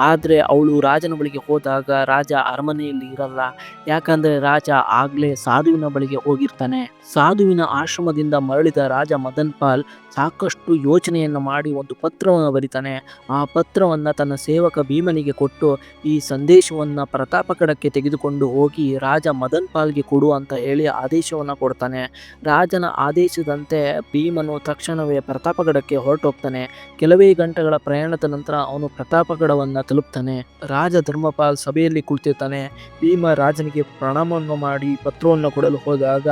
Speaker 1: ಆದರೆ ಅವಳು ರಾಜನ ಬಳಿಗೆ ಹೋದಾಗ ರಾಜ ಅರಮನೆಯಲ್ಲಿ ಇರಲ್ಲ. ಯಾಕಂದರೆ ರಾಜ ಆಗಲೇ ಸಾಧುವಿನ ಬಳಿಗೆ ಹೋಗಿರ್ತಾನೆ. ಸಾಧುವಿನ ಆಶ್ರಮದಿಂದ ಮರಳಿದ ರಾಜ ಮದನ್ ಪಾಲ್ ಸಾಕಷ್ಟು ಯೋಚನೆಯನ್ನು ಮಾಡಿ ಒಂದು ಪತ್ರವನ್ನು ಬರಿತಾನೆ. ಆ ಪತ್ರವನ್ನು ತನ್ನ ಸೇವಕ ಭೀಮನಿಗೆ ಕೊಟ್ಟು ಈ ಸಂದೇಶವನ್ನು ಪ್ರತಾಪಗಢಕ್ಕೆ ತೆಗೆದುಕೊಂಡು ಹೋಗಿ ರಾಜ ಮದನ್ ಪಾಲ್ಗೆ ಕೊಡು ಅಂತ ಹೇಳಿ ಆದೇಶವನ್ನು ಕೊಡ್ತಾನೆ. ರಾಜನ ಆದೇಶದಂತೆ ಭೀಮನು ತಕ್ಷಣವೇ ಪ್ರತಾಪಗಢಕ್ಕೆ ಹೊರಟೋಗ್ತಾನೆ. ಕೆಲವೇ ಗಂಟೆಗಳ ಪ್ರಯಾಣದ ನಂತರ ಅವನು ಪ್ರತಾಪಗಢವನ್ನು ತಲುಪ್ತಾನೆ. ರಾಜ ಧರ್ಮಪಾಲ್ ಸಭೆಯಲ್ಲಿ ಕುಳಿತಿರ್ತಾನೆ. ಭೀಮ ರಾಜನಿಗೆ ಪ್ರಣಾಮವನ್ನು ಮಾಡಿ ಪತ್ರವನ್ನು ಕೊಡಲು ಹೋದಾಗ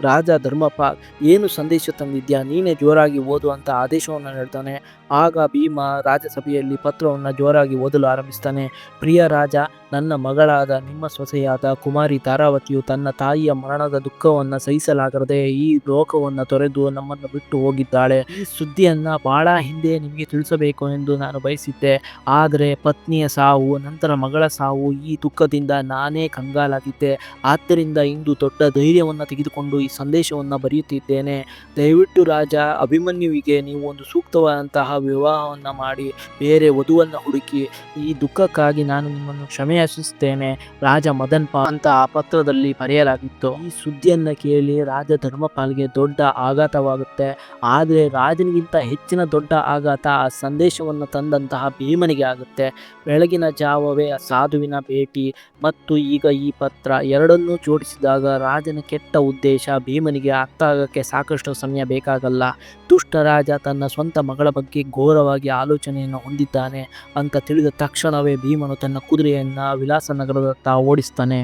Speaker 1: ರಾಜ ಧರ್ಮಪಾಲ್, ಏನು ಸಂದೇಶ ತಂದಿದ್ಯಾ, ನೀನೇ ಜೋರಾಗಿ ಓದು ಅಂತ ಆದೇಶವನ್ನು ನೀಡ್ತಾನೆ. ಆಗ ಭೀಮ ರಾಜಸಭೆಯಲ್ಲಿ ಪತ್ರವನ್ನು ಜೋರಾಗಿ ಓದಲು ಆರಂಭಿಸ್ತಾನೆ. ಪ್ರಿಯ ರಾಜ, ನನ್ನ ಮಗಳಾದ ನಿಮ್ಮ ಸೊಸೆಯಾದ ಕುಮಾರಿ ತಾರಾವತಿಯು ತನ್ನ ತಾಯಿಯ ಮರಣದ ದುಃಖವನ್ನು ಸಹಿಸಲಾಗದೆ ಈ ಲೋಕವನ್ನು ತೊರೆದು ನಮ್ಮನ್ನು ಬಿಟ್ಟು ಹೋಗಿದ್ದಾಳೆ. ಈ ಸುದ್ದಿಯನ್ನು ಬಹಳ ಹಿಂದೆ ನಿಮಗೆ ತಿಳಿಸಬೇಕು ಎಂದು ನಾನು ಬಯಸಿದ್ದೆ. ಆದರೆ ಪತ್ನಿಯ ಸಾವು, ನಂತರ ಮಗಳ ಸಾವು, ಈ ದುಃಖದಿಂದ ನಾನೇ ಕಂಗಾಲಾಗಿದ್ದೆ. ಆದ್ದರಿಂದ ಇಂದು ದೊಡ್ಡ ಧೈರ್ಯವನ್ನು ತೆಗೆದುಕೊಂಡು ಈ ಸಂದೇಶವನ್ನು ಬರೆಯುತ್ತಿದ್ದೇನೆ. ದಯವಿಟ್ಟು ರಾಜ, ಅಭಿಮನ್ಯುವಿಗೆ ನೀವು ಒಂದು ಸೂಕ್ತವಾದಂತಹ ವಿವಾಹವನ್ನು ಮಾಡಿ ಬೇರೆ ವಧುವನ್ನು ಹುಡುಕಿ. ಈ ದುಃಖಕ್ಕಾಗಿ ನಾನು ನಿಮ್ಮನ್ನು ಕ್ಷಮೆಯಾಚಿಸುತ್ತೇನೆ, ರಾಜ ಮದನ್ ಪಾಲ್ ಅಂತ ಆ ಪತ್ರದಲ್ಲಿ ಬರೆಯಲಾಗಿತ್ತು. ಈ ಸುದ್ದಿಯನ್ನು ಕೇಳಿ ರಾಜ ಧರ್ಮಪಾಲ್ಗೆ ದೊಡ್ಡ ಆಘಾತವಾಗುತ್ತೆ. ಆದರೆ ರಾಜನಿಗಿಂತ ಹೆಚ್ಚಿನ ದೊಡ್ಡ ಆಘಾತ ಆ ಸಂದೇಶವನ್ನು ತಂದಂತಹ ಭೀಮನಿಗೆ ಆಗುತ್ತೆ. ಬೆಳಗಿನ ಜಾವವೇ ಸಾಧುವಿನ ಭೇಟಿ ಮತ್ತು ಈಗ ಈ ಪತ್ರ ಎರಡನ್ನೂ ಜೋಡಿಸಿದಾಗ ರಾಜನ ಕೆಟ್ಟ ಉದ್ದೇಶ ಭೀಮನಿಗೆ ಅರ್ಥ ಆಗಕ್ಕೆ ಸಾಕಷ್ಟು ಸಮಯ ಬೇಕಾಗಲ್ಲ. ದುಷ್ಟ ರಾಜ ತನ್ನ ಸ್ವಂತ ಮಗಳ ಬಗ್ಗೆ ಘೋರವಾಗಿ ಆಲೋಚನೆಯನ್ನು ಹೊಂದಿದ್ದಾನೆ ಅಂತ ತಿಳಿದ ತಕ್ಷಣವೇ ಭೀಮನು ತನ್ನ ಕುದುರೆಯನ್ನು ವಿಲಾಸನಗರದತ್ತ ಓಡಿಸ್ತಾನೆ.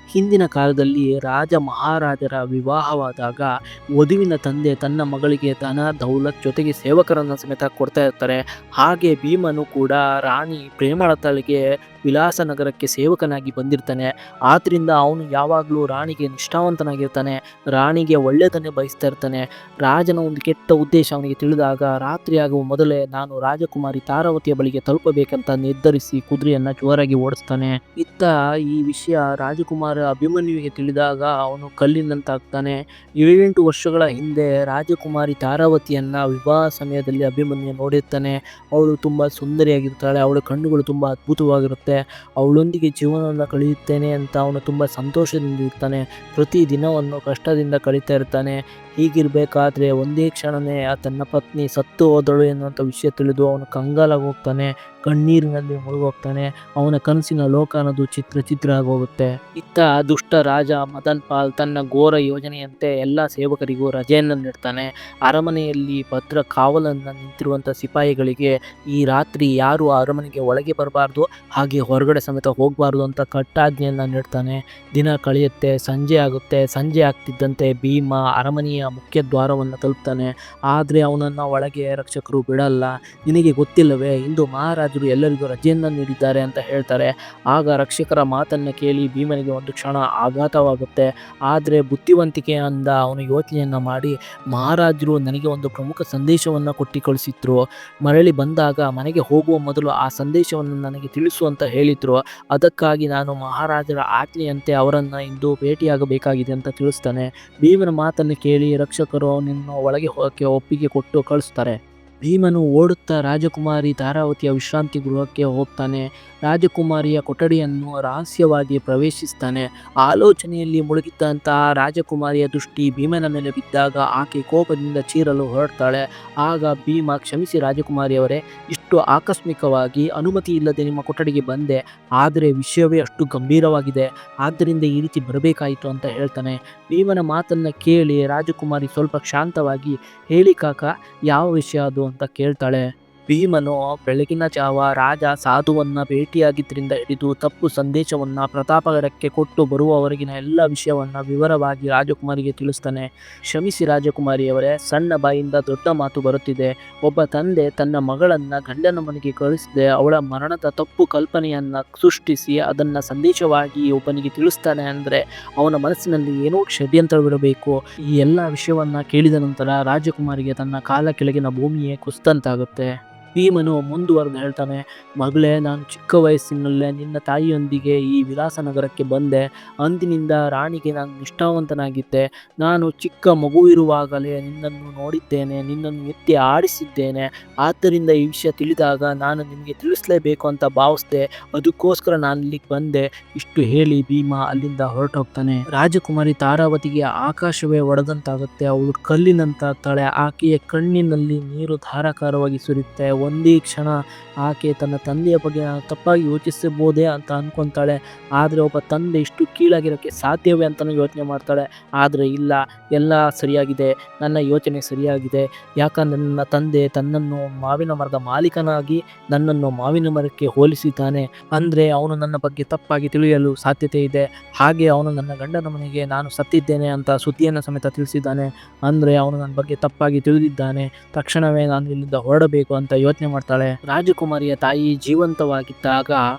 Speaker 1: ಹಿಂದಿನ ಕಾಲದಲ್ಲಿ ರಾಜ ಮಹಾರಾಜರ ವಿವಾಹವಾದಾಗ ವಧುವಿನ ತಂದೆ ತನ್ನ ಮಗಳಿಗೆ ಧನ ದೌಲತ್ ಜೊತೆಗೆ ಸೇವಕರನ್ನು ಸಮೇತ ಕೊಡ್ತಾ ಇರ್ತಾರೆ. ಹಾಗೆ ಭೀಮನು ಕೂಡ ರಾಣಿ ಪ್ರೇಮಳತಳಿಗೆ ವಿಲಾಸನಗರಕ್ಕೆ ಸೇವಕನಾಗಿ ಬಂದಿರ್ತಾನೆ. ಆದ್ದರಿಂದ ಅವನು ಯಾವಾಗಲೂ ರಾಣಿಗೆ ನಿಷ್ಠಾವಂತನಾಗಿರ್ತಾನೆ, ರಾಣಿಗೆ ಒಳ್ಳೆಯದನ್ನೇ ಬಯಸ್ತಾ ಇರ್ತಾನೆ. ರಾಜನ ಒಂದು ಕೆಟ್ಟ ಉದ್ದೇಶ ಅವನಿಗೆ ತಿಳಿದಾಗ ರಾತ್ರಿ ಆಗುವ ಮೊದಲೇ ನಾನು ರಾಜಕುಮಾರಿ ತಾರಾವತಿಯ ಬಳಿಗೆ ತಲುಪಬೇಕಂತ ನಿರ್ಧರಿಸಿ ಕುದುರೆಯನ್ನು ಜೋರಾಗಿ ಓಡಿಸ್ತಾನೆ. ಇತ್ತ ಈ ವಿಷಯ ರಾಜಕುಮಾರ ಅಭಿಮನ್ಯುವಿಗೆ ತಿಳಿದಾಗ ಅವನು ಕಲ್ಲಿನಂತಾಗ್ತಾನೆ. 7-8 ವರ್ಷಗಳ ಹಿಂದೆ ರಾಜಕುಮಾರಿ ತಾರಾವತಿಯನ್ನ ವಿವಾಹ ಸಮಯದಲ್ಲಿ ಅಭಿಮನ್ಯು ನೋಡಿರ್ತಾನೆ. ಅವಳು ತುಂಬಾ ಸುಂದರಿಯಾಗಿರ್ತಾಳೆ, ಅವಳ ಕಣ್ಣುಗಳು ತುಂಬಾ ಅದ್ಭುತವಾಗಿರುತ್ತೆ. ಅವಳೊಂದಿಗೆ ಜೀವನವನ್ನು ಕಳೆಯುತ್ತೇನೆ ಅಂತ ಅವನು ತುಂಬ ಸಂತೋಷದಿಂದ ಇರ್ತಾನೆ. ಪ್ರತಿ ದಿನವನ್ನು ಕಷ್ಟದಿಂದ ಕಳೀತಾ ಇರ್ತಾನೆ. ಹೀಗಿರಬೇಕಾದ್ರೆ ಒಂದೇ ಕ್ಷಣನೇ ತನ್ನ ಪತ್ನಿ ಸತ್ತು ಹೋದಳು ಎನ್ನುವಂಥ ವಿಷಯ ತಿಳಿದು ಅವನು ಕಂಗಾಲಾಗಿ ಹೋಗ್ತಾನೆ, ಕಣ್ಣೀರಿನಲ್ಲಿ ಮುಳುಗೋಗ್ತಾನೆ. ಅವನ ಕನಸಿನ ಲೋಕ ಅನ್ನೋದು ಚಿತ್ರ ಆಗೋಗುತ್ತೆ. ಇತ್ತ ದುಷ್ಟ ರಾಜ ಮದನ್ ಪಾಲ್ ತನ್ನ ಘೋರ ಯೋಜನೆಯಂತೆ ಎಲ್ಲ ಸೇವಕರಿಗೂ ರಜೆಯನ್ನು ನೀಡ್ತಾನೆ. ಅರಮನೆಯಲ್ಲಿ ಭದ್ರ ಕಾವಲನ್ನು ನಿಂತಿರುವಂಥ ಸಿಪಾಯಿಗಳಿಗೆ ಈ ರಾತ್ರಿ ಯಾರು ಅರಮನೆಗೆ ಒಳಗೆ ಬರಬಾರ್ದು, ಹಾಗೆ ಹೊರಗಡೆ ಸಮೇತ ಹೋಗಬಾರ್ದು ಅಂತ ಕಟ್ಟಾಜ್ಞೆಯನ್ನು ನೀಡ್ತಾನೆ. ದಿನ ಕಳೆಯುತ್ತೆ, ಸಂಜೆ ಆಗುತ್ತೆ. ಸಂಜೆ ಆಗ್ತಿದ್ದಂತೆ ಭೀಮ ಅರಮನೆಯ ಮುಖ್ಯ ದ್ವಾರವನ್ನು ತಲುಪ್ತಾನೆ. ಆದರೆ ಅವನನ್ನು ಒಳಗೆ ರಕ್ಷಕರು ಬಿಡಲ್ಲ. ನಿನಗೆ ಗೊತ್ತಿಲ್ಲವೇ, ಇಂದು ಮಹಾರಾಜರು ಎಲ್ಲರಿಗೂ ರಜೆಯನ್ನು ನೀಡಿದ್ದಾರೆ ಅಂತ ಹೇಳ್ತಾರೆ. ಆಗ ರಕ್ಷಕರ ಮಾತನ್ನು ಕೇಳಿ ಭೀಮನಿಗೆ ಒಂದು ಕ್ಷಣ ಆಘಾತವಾಗುತ್ತೆ. ಆದರೆ ಬುದ್ಧಿವಂತಿಕೆಯಿಂದ ಅವನು ಯೋಚನೆಯನ್ನು ಮಾಡಿ, ಮಹಾರಾಜರು ನನಗೆ ಒಂದು ಪ್ರಮುಖ ಸಂದೇಶವನ್ನು ಕೊಟ್ಟು ಕಳಿಸಿದ್ರು. ಮರಳಿ ಬಂದಾಗ ಮನೆಗೆ ಹೋಗುವ ಮೊದಲು ಆ ಸಂದೇಶವನ್ನು ನನಗೆ ತಿಳಿಸು ಅಂತ ಹೇಳಿದ್ರು. ಅದಕ್ಕಾಗಿ ನಾನು ಮಹಾರಾಜರ ಆಜ್ಞೆಯಂತೆ ಅವರನ್ನು ಇಂದು ಭೇಟಿಯಾಗಬೇಕಾಗಿದೆ ಅಂತ ತಿಳಿಸ್ತಾನೆ. ಭೀಮನ ಮಾತನ್ನು ಕೇಳಿ ರಕ್ಷಕರು ಅವನನ್ನು ಒಳಗೆ ಹೋಗಕ್ಕೆ ಒಪ್ಪಿಗೆ ಕೊಟ್ಟು ಕಳಿಸ್ತಾರೆ. ಭೀಮನು ಓಡುತ್ತಾ ರಾಜಕುಮಾರಿ ತಾರಾವತಿಯ ವಿಶ್ರಾಂತಿ ಗೃಹಕ್ಕೆ ಹೋಗ್ತಾನೆ. ರಾಜಕುಮಾರಿಯ ಕೊಠಡಿಯನ್ನು ರಹಸ್ಯವಾಗಿ ಪ್ರವೇಶಿಸ್ತಾನೆ. ಆಲೋಚನೆಯಲ್ಲಿ ಮುಳುಗಿದ್ದಂತಹ ರಾಜಕುಮಾರಿಯ ದೃಷ್ಟಿ ಭೀಮನ ಮೇಲೆ ಬಿದ್ದಾಗ ಆಕೆ ಕೋಪದಿಂದ ಚೀರಲು ಹೊರಡ್ತಾಳೆ. ಆಗ ಭೀಮ, ಕ್ಷಮಿಸಿ ರಾಜಕುಮಾರಿಯವರೇ, ಇಷ್ಟು ಆಕಸ್ಮಿಕವಾಗಿ ಅನುಮತಿ ಇಲ್ಲದೆ ನಿಮ್ಮ ಕೊಠಡಿಗೆ ಬಂದೆ. ಆದರೆ ವಿಷಯವೇ ಅಷ್ಟು ಗಂಭೀರವಾಗಿದೆ, ಆದ್ದರಿಂದ ಈ ರೀತಿ ಬರಬೇಕಾಯಿತು ಅಂತ ಹೇಳ್ತಾನೆ. ಭೀಮನ ಮಾತನ್ನು ಕೇಳಿ ರಾಜಕುಮಾರಿ ಸ್ವಲ್ಪ ಶಾಂತವಾಗಿ, ಹೇಳಿ ಕಾಕ, ಯಾವ ವಿಷಯ ಅದು ಅಂತ ಕೇಳ್ತಾಳೆ. ಭೀಮನು ಬೆಳಗಿನ ಜಾವ ರಾಜ ಸಾಧುವನ್ನ ಭೇಟಿಯಾಗಿದ್ದರಿಂದ ಹಿಡಿದು ತಪ್ಪು ಸಂದೇಶವನ್ನು ಪ್ರತಾಪಗಢಕ್ಕೆ ಕೊಟ್ಟು ಬರುವವರೆಗಿನ ಎಲ್ಲ ವಿಷಯವನ್ನು ವಿವರವಾಗಿ ರಾಜಕುಮಾರಿಗೆ ತಿಳಿಸ್ತಾನೆ. ಕ್ಷಮಿಸಿ ರಾಜಕುಮಾರಿಯವರೇ, ಸಣ್ಣ ಬಾಯಿಂದ ದೊಡ್ಡ ಮಾತು ಬರುತ್ತಿದೆ. ಒಬ್ಬ ತಂದೆ ತನ್ನ ಮಗಳನ್ನು ಗಂಡನ ಮನೆಗೆ ಕಳಿಸದೆ ಅವಳ ಮರಣದ ತಪ್ಪು ಕಲ್ಪನೆಯನ್ನು ಸೃಷ್ಟಿಸಿ ಅದನ್ನು ಸಂದೇಶವಾಗಿ ಒಬ್ಬನಿಗೆ ತಿಳಿಸ್ತಾನೆ ಅಂದರೆ ಅವನ ಮನಸ್ಸಿನಲ್ಲಿ ಏನೋ ಷಡ್ಯಂತ್ರವಿರಬೇಕು. ಈ ಎಲ್ಲ ವಿಷಯವನ್ನು ಕೇಳಿದ ನಂತರ ರಾಜಕುಮಾರಿಗೆ ತನ್ನ ಕಾಲ ಕೆಳಗಿನ ಭೂಮಿಯೇ ಕುಸಿದಂತಾಗುತ್ತೆ. ಭೀಮನು ಮುಂದುವರೆದು ಹೇಳ್ತಾನೆ, ಮಗಳೇ, ನಾನು ಚಿಕ್ಕ ವಯಸ್ಸಿನಲ್ಲೇ ನಿನ್ನ ತಾಯಿಯೊಂದಿಗೆ ಈ ವಿಲಾಸ ನಗರಕ್ಕೆ ಬಂದೆ. ಅಂದಿನಿಂದ ರಾಣಿಗೆ ನಾನು ನಿಷ್ಠಾವಂತನಾಗಿದ್ದೆ. ನಾನು ಚಿಕ್ಕ ಮಗುವಿರುವಾಗಲೇ ನಿನ್ನನ್ನು ನೋಡಿದ್ದೇನೆ, ನಿನ್ನನ್ನು ಎತ್ತಿ ಆಡಿಸಿದ್ದೇನೆ. ಆದ್ದರಿಂದ ಈ ವಿಷಯ ತಿಳಿದಾಗ ನಾನು ನಿಮಗೆ ತಿಳಿಸಲೇಬೇಕು ಅಂತ ಭಾವಿಸ್ದೆ. ಅದಕ್ಕೋಸ್ಕರ ನಾನು ಇಲ್ಲಿಗೆ ಬಂದೆ. ಇಷ್ಟು ಹೇಳಿ ಭೀಮ ಅಲ್ಲಿಂದ ಹೊರಟೋಗ್ತಾನೆ. ರಾಜಕುಮಾರಿ ತಾರಾವತಿಗೆ ಆಕಾಶವೇ ಒಡೆದಂತಾಗುತ್ತೆ. ಅವಳು ಕಲ್ಲಿನಂತಾಗ್ತಾಳೆ. ಆಕೆಯ ಕಣ್ಣಿನಲ್ಲಿ ನೀರು ಧಾರಾಕಾರವಾಗಿ ಸುರಿಯುತ್ತೆ. ಒಂದೇ ಕ್ಷಣ ಆಕೆ ತನ್ನ ತಂದೆಯ ಬಗ್ಗೆ ನಾನು ತಪ್ಪಾಗಿ ಯೋಚಿಸಬಹುದೇ ಅಂತ ಅನ್ಕೊಂತಾಳೆ. ಆದರೆ ಒಬ್ಬ ತಂದೆ ಇಷ್ಟು ಕೀಳಾಗಿರೋಕ್ಕೆ ಸಾಧ್ಯವೇ ಅಂತಲೂ ಯೋಚನೆ ಮಾಡ್ತಾಳೆ. ಆದರೆ ಇಲ್ಲ, ಎಲ್ಲ ಸರಿಯಾಗಿದೆ, ನನ್ನ ಯೋಚನೆ ಸರಿಯಾಗಿದೆ. ಯಾಕಂದರೆ ನನ್ನ ತಂದೆ ತನ್ನನ್ನು ಮಾವಿನ ಮರದ ಮಾಲೀಕನಾಗಿ ನನ್ನನ್ನು ಮಾವಿನ ಮರಕ್ಕೆ ಹೋಲಿಸಿದ್ದಾನೆ. ಅಂದರೆ ಅವನು ನನ್ನ ಬಗ್ಗೆ ತಪ್ಪಾಗಿ ತಿಳಿಯಲು ಸಾಧ್ಯತೆ ಇದೆ. ಹಾಗೆ ಅವನು ನನ್ನ ಗಂಡನ ಮನೆಗೆ ನಾನು ಸತ್ತಿದ್ದೇನೆ ಅಂತ ಸುದ್ದಿಯನ್ನು ಸಮೇತ ತಿಳಿಸಿದ್ದಾನೆ. ಅಂದರೆ ಅವನು ನನ್ನ ಬಗ್ಗೆ ತಪ್ಪಾಗಿ ತಿಳಿದಿದ್ದಾನೆ. ತಕ್ಷಣವೇ ನಾನು ಇಲ್ಲಿಂದ ಹೊರಡಬೇಕು ಅಂತ ಯೋಚನೆ ಮಾಡ್ತಾಳೆ. ರಾಜಕುಮಾರಿಯ ತಾಯಿ ಜೀವಂತವಾಗಿದ್ದಾಗ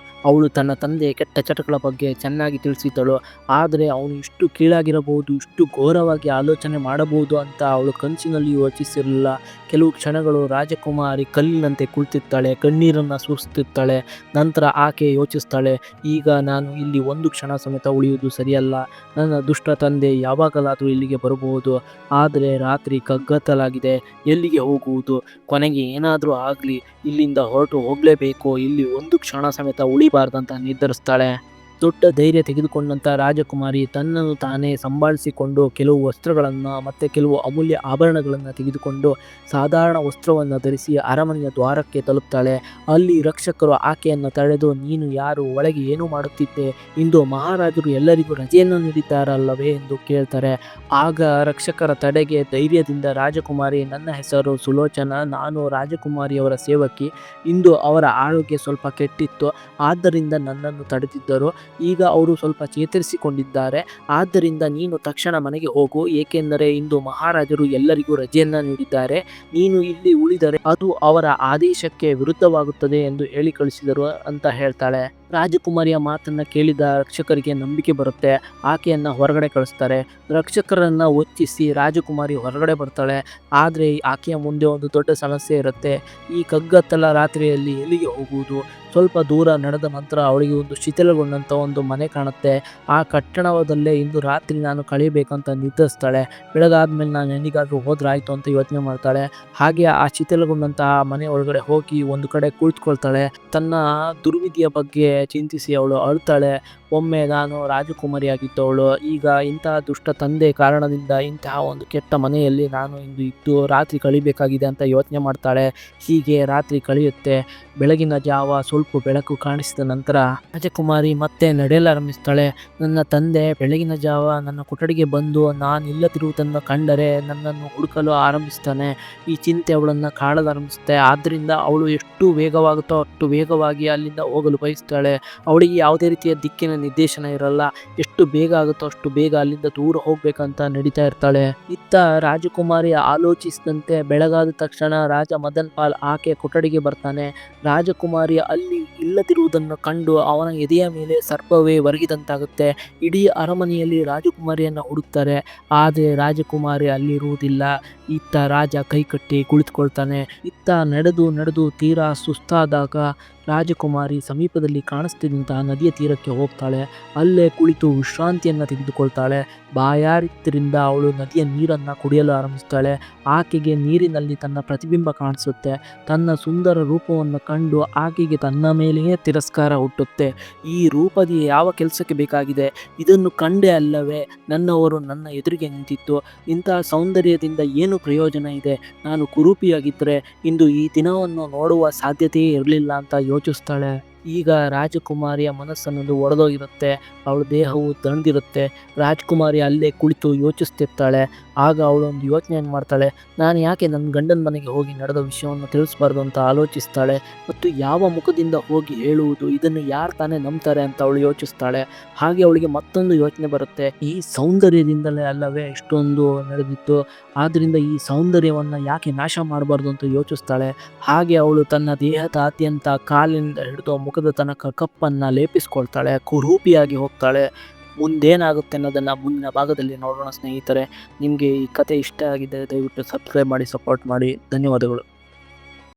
Speaker 1: ಅವಳು ತನ್ನ ತಂದೆ ಕೆಟ್ಟ ಚಟಗಳ ಬಗ್ಗೆ ಚೆನ್ನಾಗಿ ತಿಳಿಸಿದ್ದಳು. ಆದರೆ ಅವನು ಇಷ್ಟು ಕೀಳಾಗಿರಬಹುದು, ಇಷ್ಟು ಘೋರವಾಗಿ ಆಲೋಚನೆ ಮಾಡಬಹುದು ಅಂತ ಅವಳು ಕನಸಿನಲ್ಲಿ ಯೋಚಿಸಿರಲಿಲ್ಲ. ಕೆಲವು ಕ್ಷಣಗಳು ರಾಜಕುಮಾರಿ ಕಲ್ಲಿನಂತೆ ಕುಳಿತಿರ್ತಾಳೆ, ಕಣ್ಣೀರನ್ನು ಸುರಿಸ್ತಿರ್ತಾಳೆ. ನಂತರ ಆಕೆ ಯೋಚಿಸ್ತಾಳೆ, ಈಗ ನಾನು ಇಲ್ಲಿ ಒಂದು ಕ್ಷಣ ಸಮೇತ ಉಳಿಯುವುದು ಸರಿಯಲ್ಲ. ನನ್ನ ದುಷ್ಟ ತಂದೆ ಯಾವಾಗಲಾದರೂ ಇಲ್ಲಿಗೆ ಬರಬಹುದು. ಆದರೆ ರಾತ್ರಿ ಕಗ್ಗತ್ತಲಾಗಿದೆ, ಎಲ್ಲಿಗೆ ಹೋಗುವುದು? ಕೊನೆಗೆ ಏನಾದರೂ ಆಗಲಿ, ಇಲ್ಲಿಂದ ಹೊರಟು ಹೋಗಲೇಬೇಕು. ಇಲ್ಲಿ ಒಂದು ಕ್ಷಣ ಸಮೇತ ಉಳಿಬಾರ್ದಂತ ನಿರ್ಧರಿಸ್ತಾಳೆ. ದೊಡ್ಡ ಧೈರ್ಯ ತೆಗೆದುಕೊಂಡಂಥ ರಾಜಕುಮಾರಿ ತನ್ನನ್ನು ತಾನೇ ಸಂಭಾಳಿಸಿಕೊಂಡು ಕೆಲವು ವಸ್ತ್ರಗಳನ್ನು ಮತ್ತು ಕೆಲವು ಅಮೂಲ್ಯ ಆಭರಣಗಳನ್ನು ತೆಗೆದುಕೊಂಡು ಸಾಧಾರಣ ವಸ್ತ್ರವನ್ನು ಧರಿಸಿ ಅರಮನೆಯ ದ್ವಾರಕ್ಕೆ ತಲುಪ್ತಾಳೆ. ಅಲ್ಲಿ ರಕ್ಷಕರು ಆಕೆಯನ್ನು ತಡೆದು, ನೀನು ಯಾರು? ಒಳಗೆ ಏನು ಮಾಡುತ್ತಿದ್ದೆ? ಇಂದು ಮಹಾರಾಜರು ಎಲ್ಲರಿಗೂ ರಜೆಯನ್ನು ನೀಡಿದ್ದಾರಲ್ಲವೇ ಎಂದು ಕೇಳ್ತಾರೆ. ಆಗ ರಕ್ಷಕರ ತಡೆಗೆ ಧೈರ್ಯದಿಂದ ರಾಜಕುಮಾರಿ, ನನ್ನ ಹೆಸರು ಸುಲೋಚನಾ, ನಾನು ರಾಜಕುಮಾರಿಯವರ ಸೇವಕಿ. ಇಂದು ಅವರ ಆರೋಗ್ಯ ಸ್ವಲ್ಪ ಕೆಟ್ಟಿತ್ತು, ಆದ್ದರಿಂದ ನನ್ನನ್ನು ತಡೆದಿದ್ದರು. ಈಗ ಅವರು ಸ್ವಲ್ಪ ಚೇತರಿಸಿಕೊಂಡಿದ್ದಾರೆ. ಆದ್ದರಿಂದ ನೀನು ತಕ್ಷಣ ಮನೆಗೆ ಹೋಗು, ಏಕೆಂದರೆ ಇಂದು ಮಹಾರಾಜರು ಎಲ್ಲರಿಗೂ ರಜೆಯನ್ನ ನೀಡಿದ್ದಾರೆ. ನೀನು ಇಲ್ಲಿ ಉಳಿದರೆ ಅದು ಅವರ ಆದೇಶಕ್ಕೆ ವಿರುದ್ಧವಾಗುತ್ತದೆ ಎಂದು ಹೇಳಿ ಕಳಿಸಿದರು ಅಂತ ಹೇಳ್ತಾಳೆ. ರಾಜಕುಮಾರಿಯ ಮಾತನ್ನ ಕೇಳಿದ ರಕ್ಷಕರಿಗೆ ನಂಬಿಕೆ ಬರುತ್ತೆ. ಆಕೆಯನ್ನ ಹೊರಗಡೆ ಕಳಿಸ್ತಾರೆ. ರಕ್ಷಕರನ್ನ ಒಚ್ಚಿಸಿ ರಾಜಕುಮಾರಿ ಹೊರಗಡೆ ಬರ್ತಾಳೆ. ಆದರೆ ಆಕೆಯ ಮುಂದೆ ಒಂದು ದೊಡ್ಡ ಸಮಸ್ಯೆ ಇರುತ್ತೆ. ಈ ಕಗ್ಗತ್ತಲ ರಾತ್ರಿಯಲ್ಲಿ ಎಲ್ಲಿಗೆ ಹೋಗುವುದು? ಸ್ವಲ್ಪ ದೂರ ನಡೆದ ನಂತರ ಅವಳಿಗೆ ಒಂದು ಶಿಥಿಲಗೊಂಡಂಥ ಒಂದು ಮನೆ ಕಾಣುತ್ತೆ. ಆ ಕಟ್ಟಡದಲ್ಲೇ ಇಂದು ರಾತ್ರಿ ನಾನು ಕಳೆಯಬೇಕಂತ ನಿರ್ಧರಿಸ್ತಾಳೆ. ಬೆಳಗಾದ್ಮೇಲೆ ನಾನು ಎಲ್ಲಿಗಾದ್ರೂ ಹೋದ್ರಾಯ್ತು ಅಂತ ಯೋಚನೆ ಮಾಡ್ತಾಳೆ. ಹಾಗೆ ಆ ಶಿಥಿಲಗೊಂಡಂತಹ ಮನೆ ಒಳಗಡೆ ಹೋಗಿ ಒಂದು ಕಡೆ ಕುಳಿತುಕೊಳ್ತಾಳೆ. ತನ್ನ ದುರ್ವಿಧಿಯ ಬಗ್ಗೆ ಚಿಂತಿಸಿ ಅವಳು ಅಳ್ತಾಳೆ. ಒಮ್ಮೆ ನಾನು ರಾಜಕುಮಾರಿಯಾಗಿದ್ದವಳು, ಈಗ ಇಂತಹ ದುಷ್ಟ ತಂದೆ ಕಾರಣದಿಂದ ಇಂತಹ ಒಂದು ಕೆಟ್ಟ ಮನೆಯಲ್ಲಿ ನಾನು ಇಂದು ಇದ್ದು ರಾತ್ರಿ ಕಳಿಬೇಕಾಗಿದೆ ಅಂತ ಯೋಚನೆ ಮಾಡ್ತಾಳೆ. ಹೀಗೆ ರಾತ್ರಿ ಕಳೆಯುತ್ತೆ. ಬೆಳಗಿನ ಜಾವ ಸ್ವಲ್ಪ ಬೆಳಕು ಕಾಣಿಸಿದ ನಂತರ ರಾಜಕುಮಾರಿ ಮತ್ತೆ ನಡೆಯಲಾರಂಭಿಸ್ತಾಳೆ. ನನ್ನ ತಂದೆ ಬೆಳಗಿನ ಜಾವ ನನ್ನ ಕೊಠಡಿಗೆ ಬಂದು ನಾನು ಇಲ್ಲದಿರುವುದನ್ನು ಕಂಡರೆ ನನ್ನನ್ನು ಹುಡುಕಲು ಆರಂಭಿಸ್ತಾನೆ. ಈ ಚಿಂತೆ ಅವಳನ್ನು ಕಾಡಲಾರಂಭಿಸುತ್ತೆ. ಆದ್ದರಿಂದ ಅವಳು ಎಷ್ಟು ವೇಗವಾಗುತ್ತೋ ಅಷ್ಟು ವೇಗವಾಗಿ ಅಲ್ಲಿಂದ ಹೋಗಲು ಬಯಸ್ತಾಳೆ. ಅವಳಿಗೆ ಯಾವುದೇ ರೀತಿಯ ದಿಕ್ಕಿನ ನಿರ್ದೇಶನ ಇರಲ್ಲ. ಎಷ್ಟು ಬೇಗ ಆಗುತ್ತೋ ಅಷ್ಟು ಬೇಗ ಅಲ್ಲಿಂದ ದೂರ ಹೋಗ್ಬೇಕಂತ ನಡೀತಾ ಇರ್ತಾಳೆ. ಇತ್ತ ರಾಜಕುಮಾರಿ ಆಲೋಚಿಸಿದಂತೆ ಬೆಳಗಾದ ತಕ್ಷಣ ರಾಜ ಮದನ್ ಪಾಲ್ ಆಕೆಯ ಕೊಠಡಿಗೆ ಬರ್ತಾನೆ. ರಾಜಕುಮಾರಿ ಅಲ್ಲಿ ಇಲ್ಲದಿರುವುದನ್ನು ಕಂಡು ಅವನ ಎದೆಯ ಮೇಲೆ ಸರ್ಪವೇ ಒರಗಿದಂತಾಗುತ್ತೆ. ಇಡೀ ಅರಮನೆಯಲ್ಲಿ ರಾಜಕುಮಾರಿಯನ್ನು ಹುಡುಕ್ತಾರೆ, ಆದರೆ ರಾಜಕುಮಾರಿ ಅಲ್ಲಿರುವುದಿಲ್ಲ. ಇತ್ತ ರಾಜ ಕೈಕಟ್ಟಿ ಕುಳಿತುಕೊಳ್ತಾನೆ. ಇತ್ತ ನಡೆದು ತೀರಾ ಸುಸ್ತಾದಾಗ ರಾಜಕುಮಾರಿ ಸಮೀಪದಲ್ಲಿ ಕಾಣಿಸ್ತಿದ್ದಂತಹ ನದಿಯ ತೀರಕ್ಕೆ ಹೋಗ್ತಾಳೆ. ಅಲ್ಲೇ ಕುಳಿತು ವಿಶ್ರಾಂತಿಯನ್ನು ತೆಗೆದುಕೊಳ್ತಾಳೆ. ಬಾಯಾರಿದ್ದರಿಂದ ಅವಳು ನದಿಯ ನೀರನ್ನು ಕುಡಿಯಲು ಆರಂಭಿಸ್ತಾಳೆ. ಆಕೆಗೆ ನೀರಿನಲ್ಲಿ ತನ್ನ ಪ್ರತಿಬಿಂಬ ಕಾಣಿಸುತ್ತೆ. ತನ್ನ ಸುಂದರ ರೂಪವನ್ನು ಕಂಡು ಆಕೆಗೆ ತನ್ನ ಮೇಲೆಯೇ ತಿರಸ್ಕಾರ ಹುಟ್ಟುತ್ತೆ. ಈ ರೂಪದಿ ಯಾವ ಕೆಲಸಕ್ಕೆ ಬೇಕಾಗಿದೆ? ಇದನ್ನು ಕಂಡೇ ಅಲ್ಲವೇ ನನ್ನವರು ನನ್ನ ಎದುರಿಗೆ ನಿಂತಿತ್ತು. ಇಂತಹ ಸೌಂದರ್ಯದಿಂದ ಏನು ಪ್ರಯೋಜನ ಇದೆ? ನಾನು ಕುರೂಪಿಯಾಗಿದ್ದರೆ ಇಂದು ಈ ದಿನವನ್ನು ನೋಡುವ ಸಾಧ್ಯತೆಯೇ ಇರಲಿಲ್ಲ ಅಂತ ಯೋಚಿಸ್ತಾಳೆ. ಈಗ ರಾಜಕುಮಾರಿಯ ಮನಸ್ಸನ್ನೋದು ಒಡೆದೋಗಿರುತ್ತೆ. ಅವಳ ದೇಹವು ದಣಿದಿರುತ್ತೆ. ರಾಜಕುಮಾರಿ ಅಲ್ಲೇ ಕುಳಿತು ಯೋಚಿಸ್ತಿರ್ತಾಳೆ. ಆಗ ಅವಳೊಂದು ಯೋಚನೆಯನ್ನು ಮಾಡ್ತಾಳೆ. ನಾನು ಯಾಕೆ ನನ್ನ ಗಂಡನ ಮನೆಗೆ ಹೋಗಿ ನಡೆದ ವಿಷಯವನ್ನು ತಿಳಿಸ್ಬಾರ್ದು ಅಂತ ಆಲೋಚಿಸ್ತಾಳೆ. ಮತ್ತು ಯಾವ ಮುಖದಿಂದ ಹೋಗಿ ಹೇಳುವುದು? ಇದನ್ನು ಯಾರು ತಾನೇ ನಂಬ್ತಾರೆ ಅಂತ ಅವಳು ಯೋಚಿಸ್ತಾಳೆ. ಹಾಗೆ ಅವಳಿಗೆ ಮತ್ತೊಂದು ಯೋಚನೆ ಬರುತ್ತೆ. ಈ ಸೌಂದರ್ಯದಿಂದಲೇ ಅಲ್ಲವೇ ಇಷ್ಟೊಂದು ನಡೆದಿತ್ತು. ಆದ್ದರಿಂದ ಈ ಸೌಂದರ್ಯವನ್ನು ಯಾಕೆ ನಾಶ ಮಾಡಬಾರ್ದು ಅಂತ ಯೋಚಿಸ್ತಾಳೆ. ಹಾಗೆ ಅವಳು ತನ್ನ ದೇಹದಾದ್ಯಂತ ಕಾಲಿನಿಂದ ಹಿಡಿದು ಮುಖದ ತನಕ ಕಪ್ಪನ್ನು ಲೇಪಿಸ್ಕೊಳ್ತಾಳೆ. ಕುರೂಪಿಯಾಗಿ ಹೋಗ್ತಾಳೆ. ಮುಂದೇನಾಗುತ್ತೆ ಅನ್ನೋದನ್ನು ಮುಂದಿನ ಭಾಗದಲ್ಲಿ ನೋಡೋಣ ಸ್ನೇಹಿತರೆ. ನಿಮಗೆ ಈ ಕತೆ ಇಷ್ಟ ಆಗಿದೆ ದಯವಿಟ್ಟು ಸಬ್ಸ್ಕ್ರೈಬ್ ಮಾಡಿ, ಸಪೋರ್ಟ್ ಮಾಡಿ. ಧನ್ಯವಾದಗಳು.